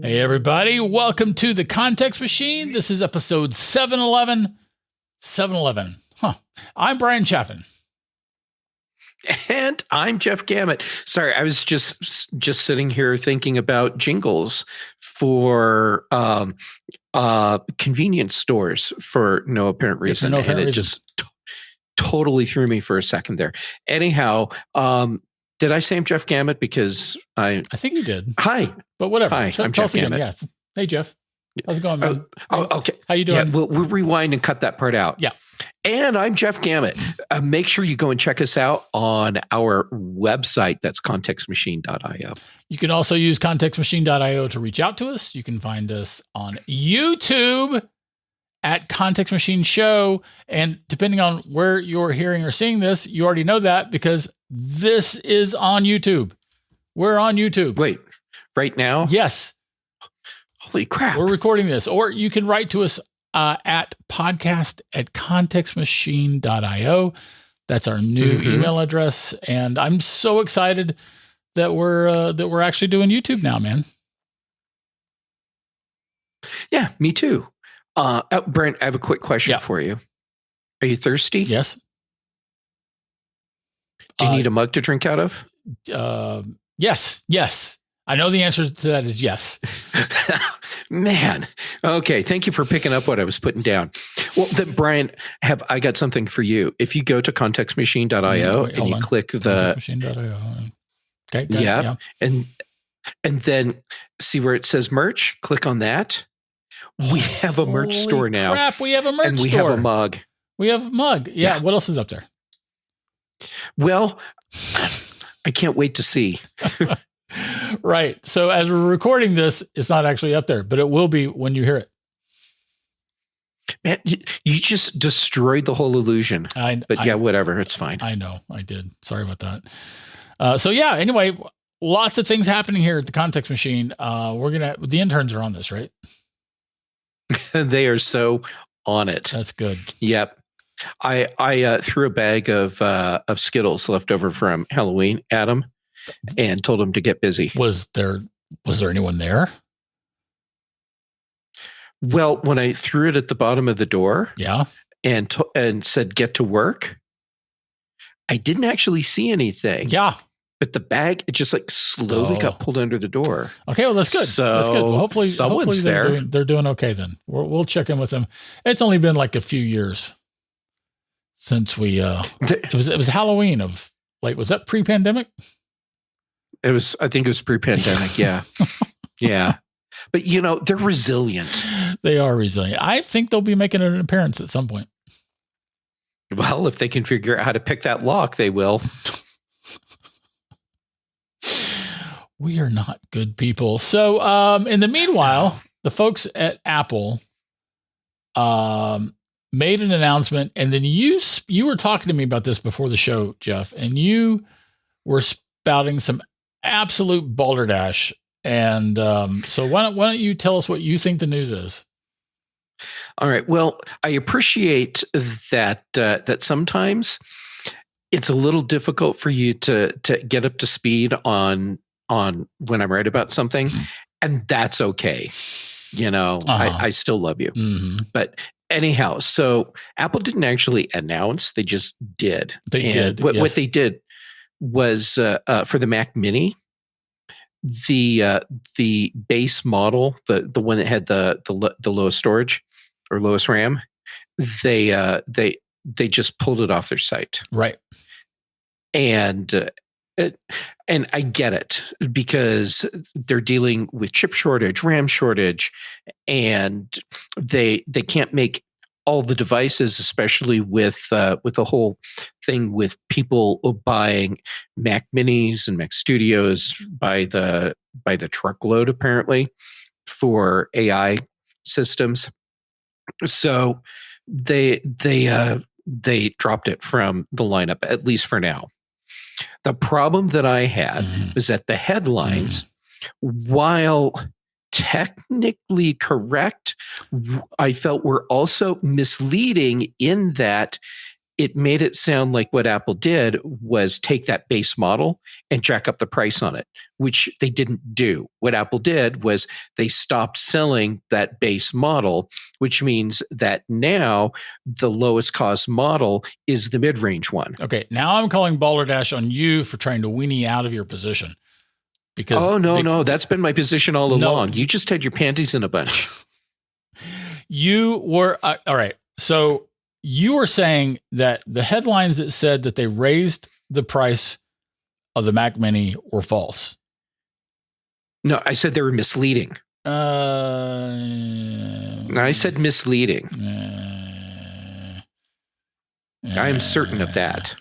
Hey, everybody. Welcome to the Context Machine. This is episode 711. 711. I'm Bryan Chaffin. And I'm Jeff Gamet. Sorry, I was just sitting here thinking about jingles for convenience stores for no apparent reason. It just totally threw me for a second there. Anyhow, did I say I'm Jeff Gamet? Because I think you did. Hi. But whatever. Hi, I'm Jeff Gamet. Yeah. Hey, Jeff. How's it going, man? Okay. How you doing? Yeah, we'll rewind and cut that part out. Yeah. And I'm Jeff Gamet. Make sure you go and check us out on our website. That's contextmachine.io. You can also use contextmachine.io to reach out to us. You can find us on YouTube at Context Machine Show. And depending on where you're hearing or seeing this, you already know that because this is on YouTube. We're on YouTube. Wait, right now? Yes. Holy crap. We're recording this. Or you can write to us at podcast@contextmachine.io. That's our new email address. And I'm so excited that we're actually doing YouTube now, man. Yeah, me too. Brent, I have a quick question for you. Are you thirsty? Yes. Do you need a mug to drink out of? Yes. I know the answer to that is yes. Man. Okay. Thank you for picking up what I was putting down. Well, then, Bryan, I got something for you. If you go to contextmachine.io and you click the contextmachine.io. Okay. Yeah. And then see where it says merch, click on that. We have a merch store now. Crap, we have a merch store. And we have a mug. We have a mug. Yeah. What else is up there? Well, I can't wait to see. Right. So as we're recording this, it's not actually up there, but it will be when you hear it. Man, you just destroyed the whole illusion. Whatever. It's fine. I know. I did. Sorry about that. Anyway, lots of things happening here at the Context Machine. The interns are on this, right? They are so on it. That's good. Yep. I threw a bag of Skittles left over from Halloween at him and told him to get busy. Was there anyone there? Well, when I threw it at the bottom of the door, and said get to work, I didn't actually see anything. Yeah. But the bag, it just like slowly got pulled under the door. Okay, well that's good. So that's good. Well, hopefully there. They're doing okay then. We'll check in with them. It's only been like a few years since we. It was Halloween of was that pre-pandemic? I think it was pre-pandemic. Yeah, yeah. But they're resilient. They are resilient. I think they'll be making an appearance at some point. Well, if they can figure out how to pick that lock, they will. We are not good people. So, in the meanwhile, the folks at Apple made an announcement, and then you were talking to me about this before the show, Jeff, and you were spouting some absolute balderdash. And so why don't you tell us what you think the news is? All right. Well, I appreciate that sometimes it's a little difficult for you to get up to speed on when I'm right about something, and that's okay. I still love you. But anyhow, so Apple didn't actually announce; they just did. What they did was for the Mac Mini, the base model, the one that had the lowest storage or lowest RAM, they just pulled it off their site, right? And I get it because they're dealing with chip shortage, RAM shortage, and they can't make all the devices, especially with the whole thing with people buying Mac Minis and Mac Studios by the truckload, apparently, for AI systems. So they dropped it from the lineup, at least for now. The problem that I had was that the headlines, while technically correct, I felt were also misleading in that it made it sound like what Apple did was take that base model and jack up the price on it, which they didn't do. What Apple did was they stopped selling that base model, which means that now the lowest cost model is the mid-range one. Okay, now I'm calling Balderdash on you for trying to weenie out of your position. Because no, that's been my position all along. You just had your panties in a bunch. You were all right. So you were saying that the headlines that said that they raised the price of the Mac Mini were false. No, I said they were misleading. I said misleading. I am certain of that.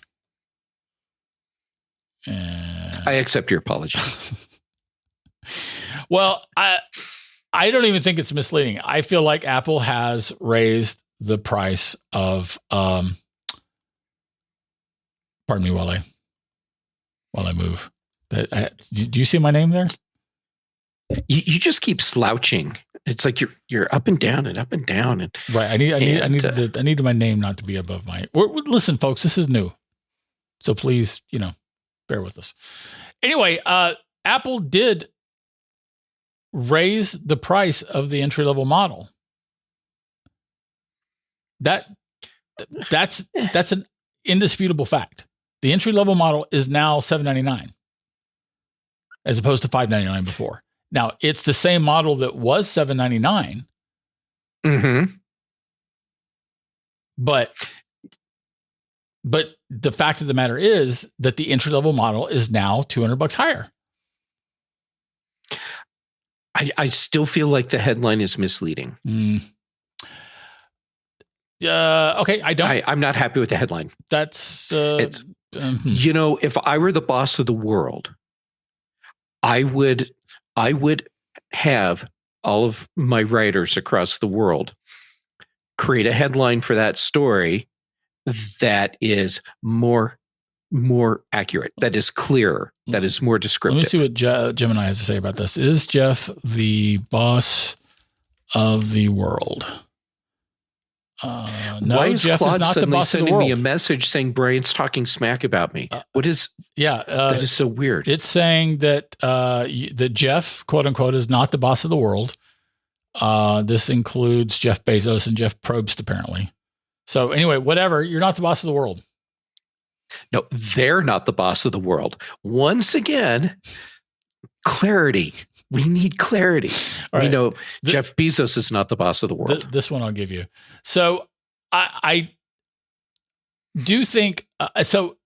I accept your apology. Well, I don't even think it's misleading. I feel like Apple has raised the price of pardon me while I move. Do you see my name there? You just keep slouching. It's like you're up and down and up and down and right. I need my name not to be above my. Listen, folks, this is new, so please, bear with us. Anyway, Apple did raise the price of the entry-level model. That's an indisputable fact. The entry-level model is now $799 as opposed to $599 before. Now, it's the same model that was $799. Mm-hmm. But the fact of the matter is that the entry-level model is now $200 higher. I still feel like the headline is misleading. Okay, I'm not happy with the headline. That's if I were the boss of the world, I would have all of my writers across the world create a headline for that story that is more accurate, that is clearer, that is more descriptive. Let me see what Gemini has to say about this. Is Jeff the boss of the world? No, why is Jeff Claude is not the boss sending of the world. me a message saying Bryan's talking smack about me? What is? That is so weird. It's saying that that Jeff, quote unquote, is not the boss of the world. This includes Jeff Bezos and Jeff Probst, apparently. So anyway, whatever. You're not the boss of the world. No, they're not the boss of the world. Once again, clarity. We need clarity. Right. Jeff Bezos is not the boss of the world. This one I'll give you. So I do think, so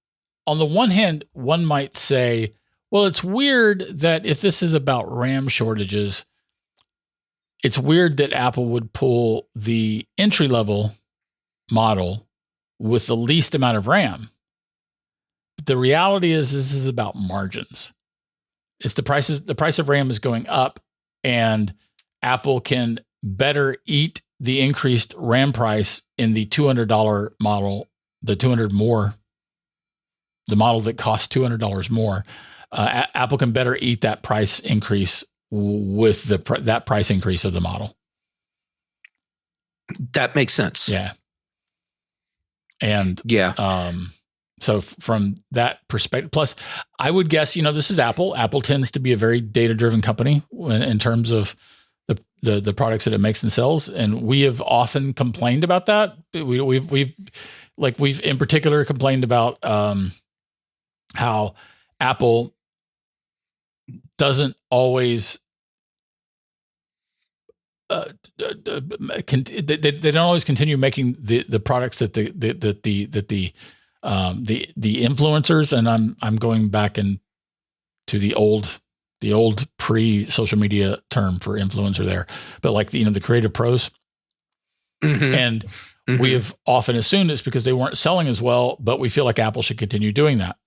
on the one hand, one might say, well, it's weird that if this is about RAM shortages, it's weird that Apple would pull the entry-level model with the least amount of RAM. But the reality is this is about margins. It's the price of RAM is going up, and Apple can better eat the increased RAM price in the $200 model, the model that costs $200 more. Apple can better eat that price increase with that price increase of the model. That makes sense. Yeah. And so from that perspective, plus I would guess, this is Apple. Apple tends to be a very data-driven company in terms of the products that it makes and sells. And we have often complained about that. We've in particular complained about how Apple doesn't always they don't always continue making the products that the influencers, and I'm going back into the old pre-social media term for influencer there, but the creative pros. Mm-hmm. And we have often assumed it's because they weren't selling as well, but we feel like Apple should continue doing that.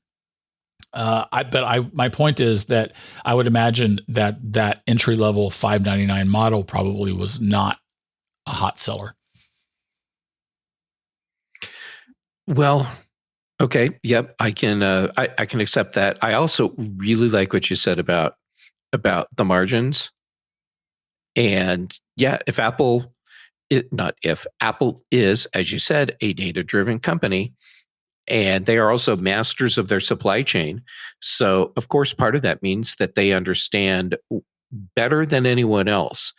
My point is that I would imagine that entry-level $599 model probably was not a hot seller. Well, okay. Yep. I can accept that. I also really like what you said about the margins. And yeah, if Apple Apple is, as you said, a data-driven company, and they are also masters of their supply chain. So, of course, part of that means that they understand better than anyone else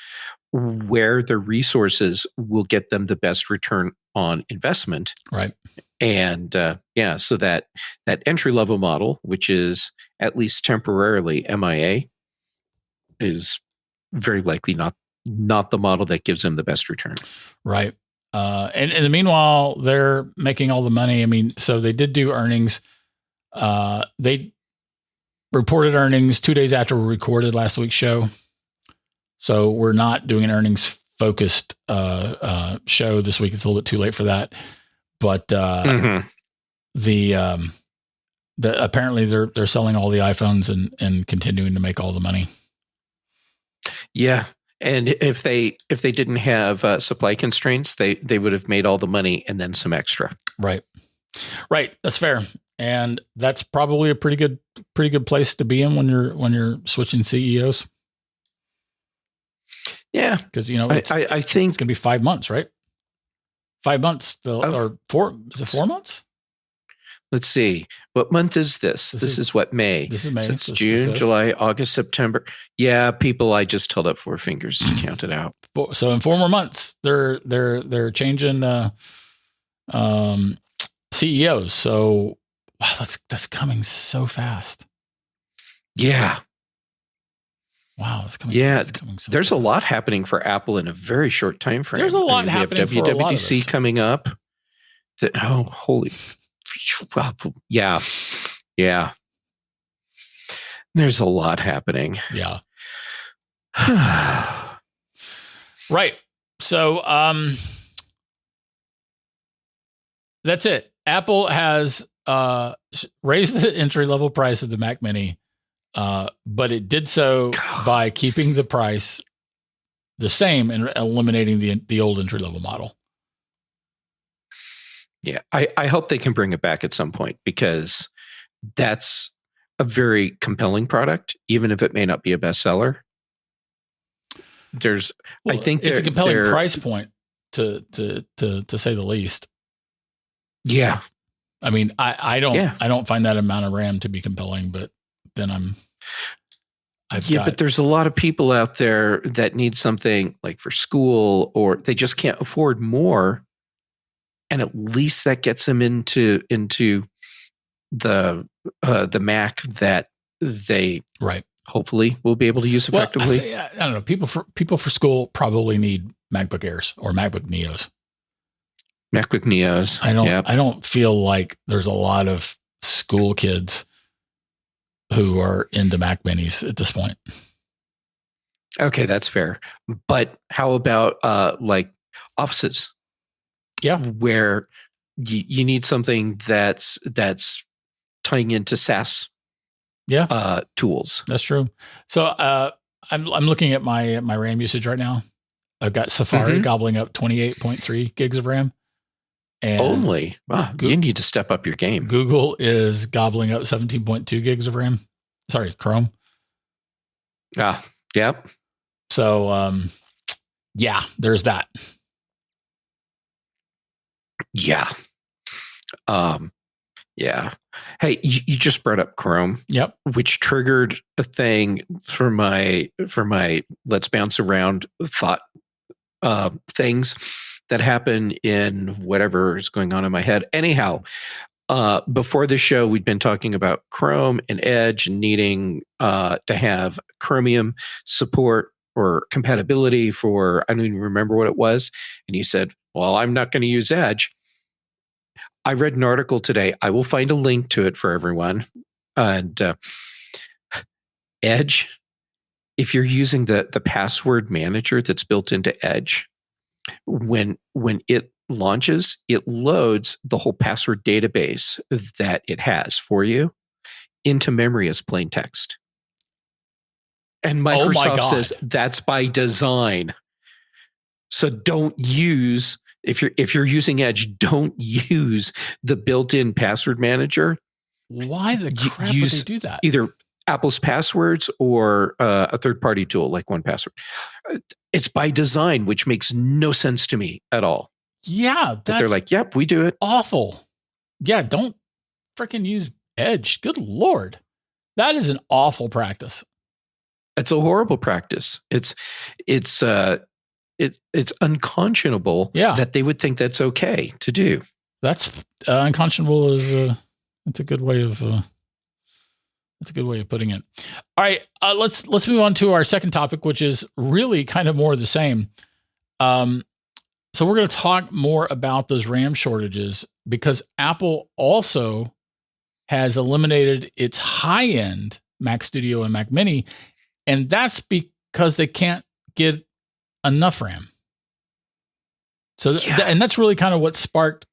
where the resources will get them the best return on investment. Right. And so that entry-level model, which is at least temporarily MIA, is very likely not the model that gives them the best return. Right. And in the meanwhile, they're making all the money. I mean, so they did do earnings. They reported earnings 2 days after we recorded last week's show. So we're not doing an earnings focused show this week. It's a little bit too late for that. But the apparently they're selling all the iPhones and continuing to make all the money. Yeah. And if they didn't have supply constraints, they would have made all the money and then some extra. Right. That's fair. And that's probably a pretty good place to be in when you're switching CEOs. Yeah. Because, I think it's going to be 5 months, right? 5 months or 4. Is it 4 months? Let's see. What month is this? This is what, May? This is May. So it's June, July, August, September. Yeah, people, I just held up 4 fingers to count it out. So in 4 more months, they're changing CEOs. So wow, that's coming so fast. Yeah. Wow, that's coming. Yeah, that's coming so there's fast. a lot happening for Apple in a very short time frame. There's a lot happening we have for a lot of WWDC us. coming up. Holy. Yeah. There's a lot happening. Yeah. Right. So that's it. Apple has raised the entry level price of the Mac Mini, but it did so by keeping the price the same and eliminating the old entry level model. Yeah, I hope they can bring it back at some point, because that's a very compelling product, even if it may not be a bestseller. I think it's a compelling price point to say the least. Yeah, I mean, I don't find that amount of RAM to be compelling, but then but there's a lot of people out there that need something like for school, or they just can't afford more. And at least that gets them into the Mac that they hopefully will be able to use effectively. Well, I don't know. People for school probably need MacBook Airs or MacBook Neos. MacBook Neos. I don't feel like there's a lot of school kids who are into Mac Minis at this point. Okay, that's fair. But how about like offices? Yeah, where you need something that's tying into SaaS. Tools. That's true. So I'm looking at my RAM usage right now. I've got Safari gobbling up 28.3 gigs of RAM. And only. Wow, you need to step up your game. Google is gobbling up 17.2 gigs of RAM. Sorry, Chrome. Yep. So there's that. Yeah. Yeah. Hey, you just brought up Chrome. Yep. Which triggered a thing for my let's bounce around thought things that happen in whatever is going on in my head. Anyhow, before the show, we'd been talking about Chrome and Edge and needing to have Chromium support or compatibility for, I don't even remember what it was. And you said, well, I'm not going to use Edge. I read an article today. I will find a link to it for everyone. And Edge, if you're using the password manager that's built into Edge, when it launches, it loads the whole password database that it has for you into memory as plain text. And Microsoft says that's by design. So don't use, if you're using Edge, don't use the built-in password manager. Why the crap would they do that? Either Apple's passwords or a third-party tool like 1Password. It's by design, which makes no sense to me at all. Yeah, that they're like, yep, we do it. Awful. Yeah, don't freaking use Edge. Good Lord. That is an awful practice. It's a horrible practice. It's unconscionable that they would think that's okay to do. That's unconscionable it's a good way of putting it. All right, let's move on to our second topic, which is really kind of more of the same. So we're going to talk more about those RAM shortages because Apple also has eliminated its high-end Mac Studio and Mac Mini, and that's because they can't get enough RAM. So, and that's really kind of what sparked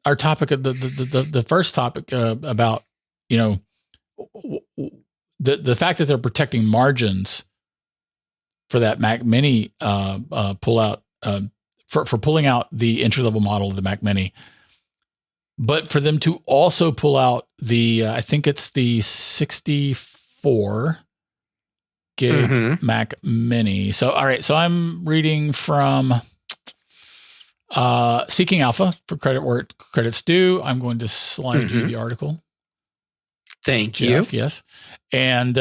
our topic of the first topic about, you know, the fact that they're protecting margins for that Mac Mini pullout for pulling out the entry level model of the Mac Mini, but for them to also pull out the I think it's the 64 gig Mac Mini. So all right, so I'm reading from Seeking Alpha for credit where credit's due. I'm going to slide you the article. Thank you. Yes. And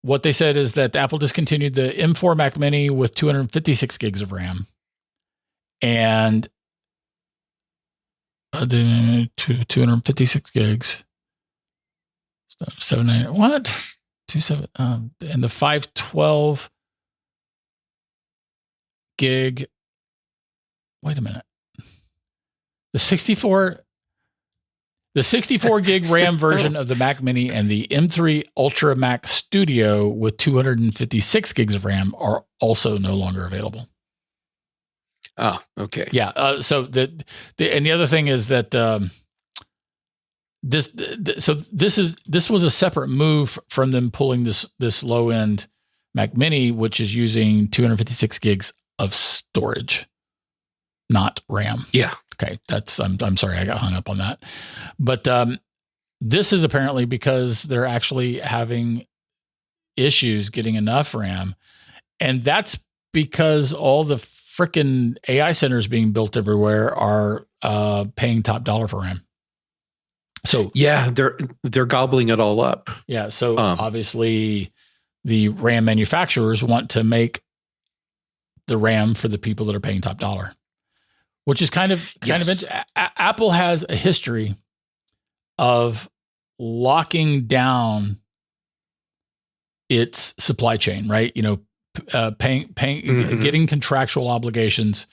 what they said is that Apple discontinued the M4 Mac Mini with 256 gigs of RAM. And 256 gigs. 7 what? 27 and the 512 gig. Wait a minute. The 64 gig RAM version of the Mac Mini and the M3 Ultra Mac Studio with 256 gigs of RAM are also no longer available. Oh, okay. Yeah. So and the other thing is that this was a separate move from them pulling this low end Mac Mini, which is using 256 gigs of storage, not RAM. Yeah. Okay, I'm sorry, I got hung up on that. But this is apparently because they're actually having issues getting enough RAM, and that's because all the freaking AI centers being built everywhere are paying top dollar for RAM. So yeah, they're gobbling it all up. Yeah, so obviously the RAM manufacturers want to make the RAM for the people that are paying top dollar. Which is kind of Apple has a history of locking down its supply chain, right? You know, getting contractual obligations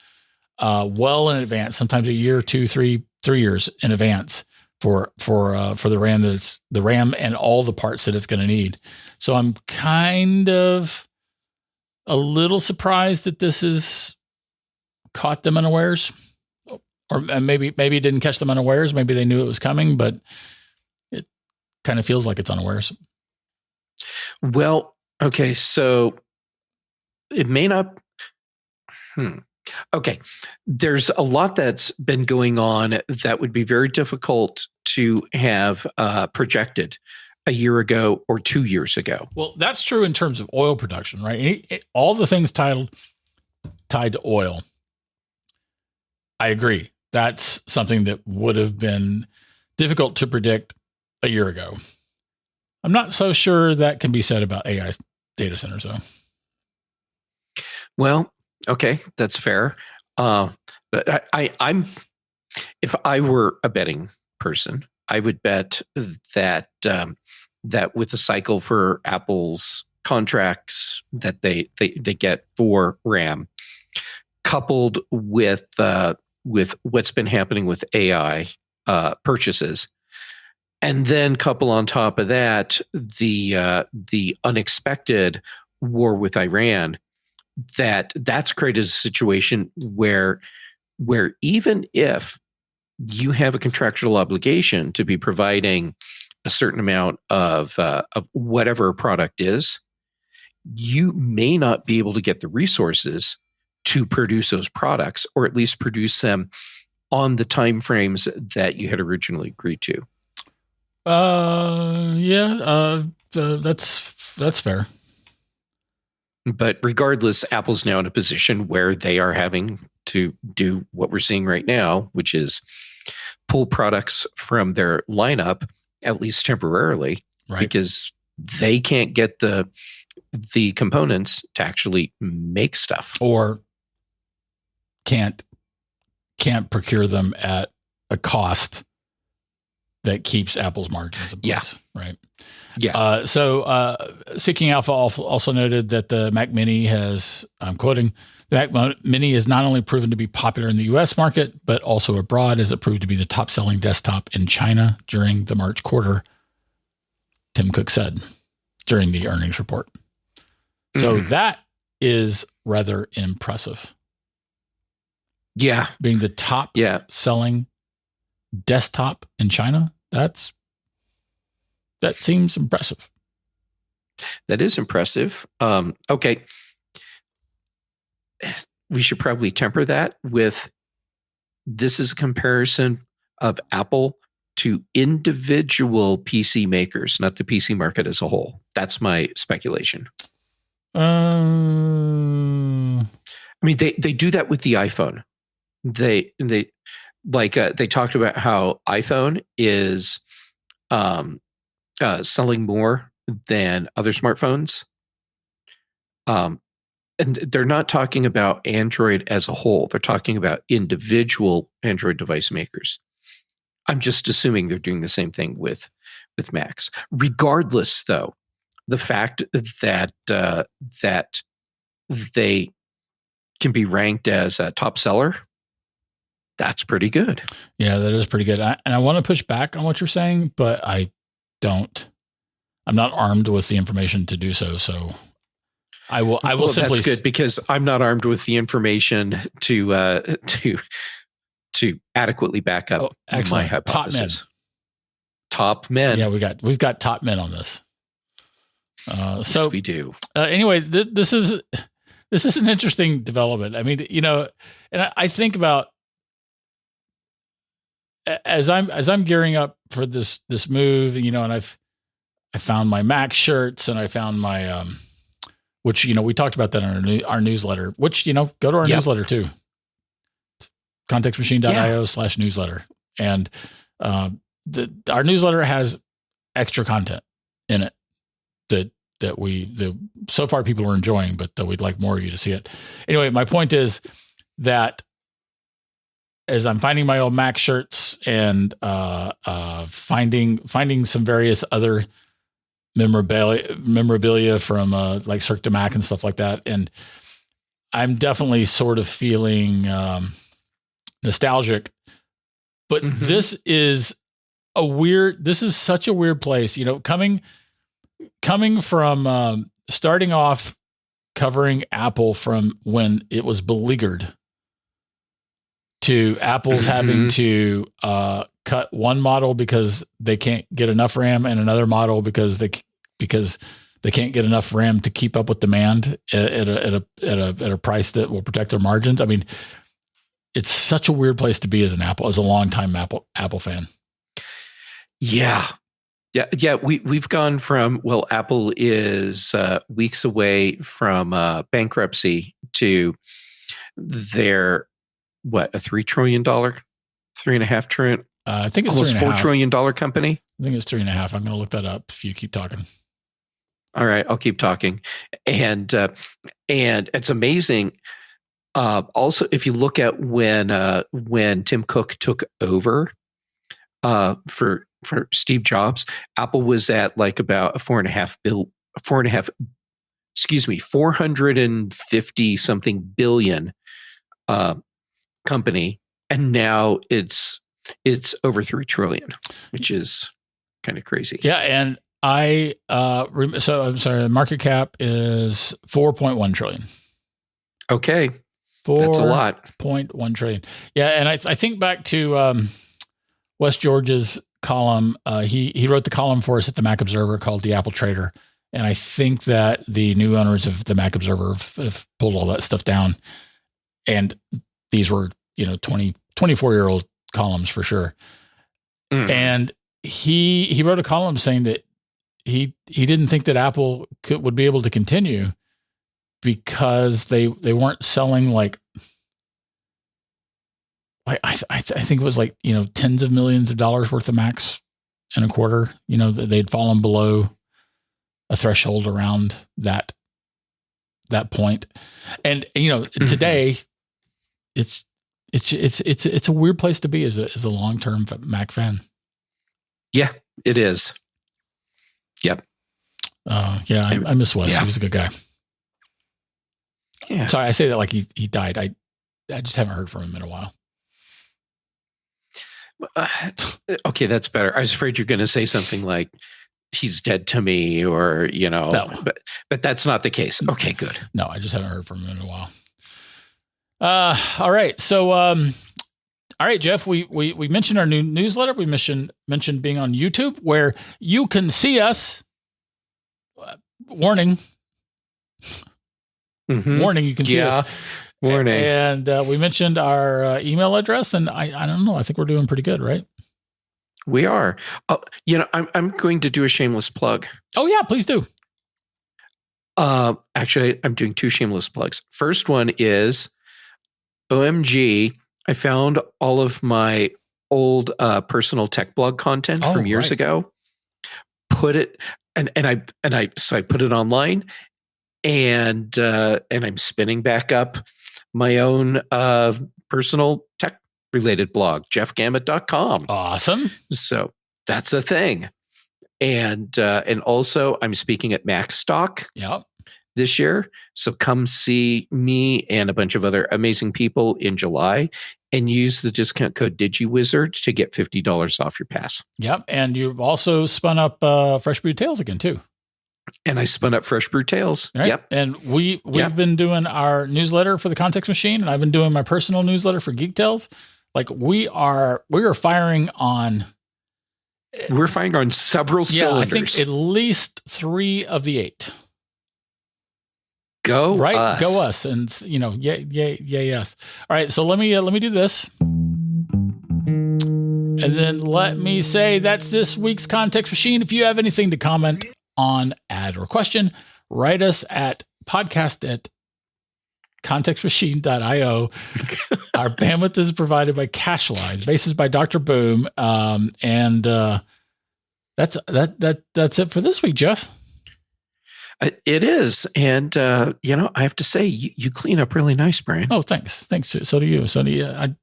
well in advance, sometimes a year, 2, 3 years in advance for the RAM the RAM and all the parts that it's going to need. So I'm kind of a little surprised that this is caught them unawares, or maybe it didn't catch them unawares. Maybe they knew it was coming, but it kind of feels like it's unawares. Well, okay, so it may not. Okay, there's a lot that's been going on that would be very difficult to have projected a year ago or 2 years ago. Well, that's true in terms of oil production, right? All the things tied to oil. I agree. That's something that would have been difficult to predict a year ago. I'm not so sure that can be said about AI data centers, though. Well, okay, that's fair. But I'm, if I were a betting person, I would bet that that with the cycle for Apple's contracts that they get for RAM, coupled with what's been happening with AI purchases, and then couple on top of that the unexpected war with Iran, that's created a situation where even if you have a contractual obligation to be providing a certain amount of whatever a product is, you may not be able to get the resources to produce those products, or at least produce them on the time frames that you had originally agreed to. That's fair. But regardless, Apple's now in a position where they are having to do what we're seeing right now, which is pull products from their lineup, at least temporarily, Right. because they can't get the components to actually make stuff, or can't procure them at a cost that keeps Apple's margins in place. Right. Yeah. So Seeking Alpha also noted that the Mac Mini has, I'm quoting, the Mac Mini is not only proven to be popular in the U.S. market, but also abroad, as it proved to be the top-selling desktop in China during the March quarter, Tim Cook said during the earnings report. So that is rather impressive. Yeah. Being the top selling desktop in China, that seems impressive. That is impressive. Okay. We should probably temper that with, this is a comparison of Apple to individual PC makers, not the PC market as a whole. That's my speculation. I mean, they do that with the iPhone. They talked about how iPhone is selling more than other smartphones. And they're not talking about Android as a whole. They're talking about individual Android device makers. I'm just assuming they're doing the same thing with Macs. Regardless, though, the fact that that they can be ranked as a top seller, that's pretty good. Yeah, that is pretty good. And I want to push back on what you're saying, but I'm not armed with the information to do so. So I will simply. That's good, because I'm not armed with the information to adequately back up my hypothesis. Top men. Yeah, we've got top men on this. So we do. Anyway, this is an interesting development. I mean, and I think about, as I'm gearing up for this move, and I found my Mac shirts, and I found my which we talked about that in our newsletter. Which go to our newsletter too, contextmachine.io/newsletter, and our newsletter has extra content in it that so far people are enjoying, but we'd like more of you to see it. Anyway, my point is that as I'm finding my old Mac shirts and finding some various other memorabilia from like Cirque du Mac and stuff like that, and I'm definitely sort of feeling nostalgic. But this is such a weird place, coming from starting off covering Apple from when it was beleaguered, to Apple's having to cut one model because they can't get enough RAM, and another model because they can't get enough RAM to keep up with demand at a price that will protect their margins. I mean, it's such a weird place to be as a longtime Apple fan. Yeah. We've gone from, Apple is weeks away from bankruptcy, to their a $3 trillion, $3.5 trillion. I think it's almost $4 trillion company. I think it's 3.5. I'm going to look that up if you keep talking. All right, I'll keep talking. And it's amazing. Also, if you look at when Tim Cook took over for Steve Jobs, Apple was at like about a 450 something billion company, and now it's over 3 trillion, which is kind of crazy. Yeah, and I'm sorry, the market cap is 4.1 trillion. Okay. That's a lot. 4.1 trillion. Yeah, and I think back to Wes George's column. He wrote the column for us at the Mac Observer called The Apple Trader. And I think that the new owners of the Mac Observer have pulled all that stuff down. And these were, 24-year-old columns for sure. And he wrote a column saying that he didn't think that Apple would be able to continue because they weren't selling like I think it was like, tens of millions of dollars worth of Macs in a quarter. They'd fallen below a threshold around that point. And today it's a weird place to be as a long-term Mac fan. Yeah, it is. Yep. I miss Wes. Yeah. He was a good guy. Yeah. Sorry, I say that like he died. I just haven't heard from him in a while. Okay, that's better. I was afraid you're going to say something like he's dead to me, or No. but that's not the case. Okay, good. No, I just haven't heard from him in a while. All right. So, all right, Jeff, we mentioned our new newsletter. We mentioned being on YouTube, where you can see us. Warning. Mm-hmm. Warning, you can see us. Warning. And we mentioned our email address, and I don't know. I think we're doing pretty good, right? We are. Oh, I'm going to do a shameless plug. Oh yeah, please do. Actually, I'm doing two shameless plugs. First one is OMG. I found all of my old personal tech blog content from years ago. Put it and I put it online, and I'm spinning back up my own personal tech related blog, jeffgamet.com. Awesome. So that's a thing. And also I'm speaking at MacStock this year. So come see me and a bunch of other amazing people in July, and use the discount code DigiWizard to get $50 off your pass. Yep. And you've also spun up Fresh Brewed Tales again too. And I spun up Fresh Brewed Tales. Right? Yep. And we've been doing our newsletter for the Context Machine, and I've been doing my personal newsletter for Geek Tales. Like we are firing on. We're firing on several cylinders. I think at least 3 of the 8. Go right, us. Go us, and yes. All right, so let me do this, and then let me say that's this week's Context Machine. If you have anything to comment on, add, or question, write us at podcast@contextmachine.io. Our bandwidth is provided by Cashline. Basis by Dr. Boom. And that's it for this week, Jeff. It is. And, I have to say, you clean up really nice, Brian. Oh, thanks. So do you.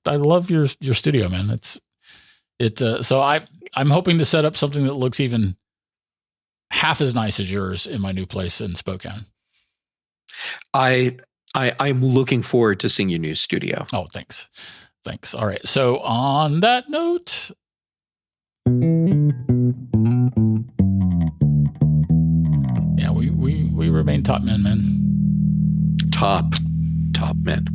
I love your studio, man. So I'm hoping to set up something that looks even half as nice as yours in my new place in Spokane. I'm looking forward to seeing your new studio. Oh, thanks. All right. So on that note, yeah, we remain top men, man. Top men.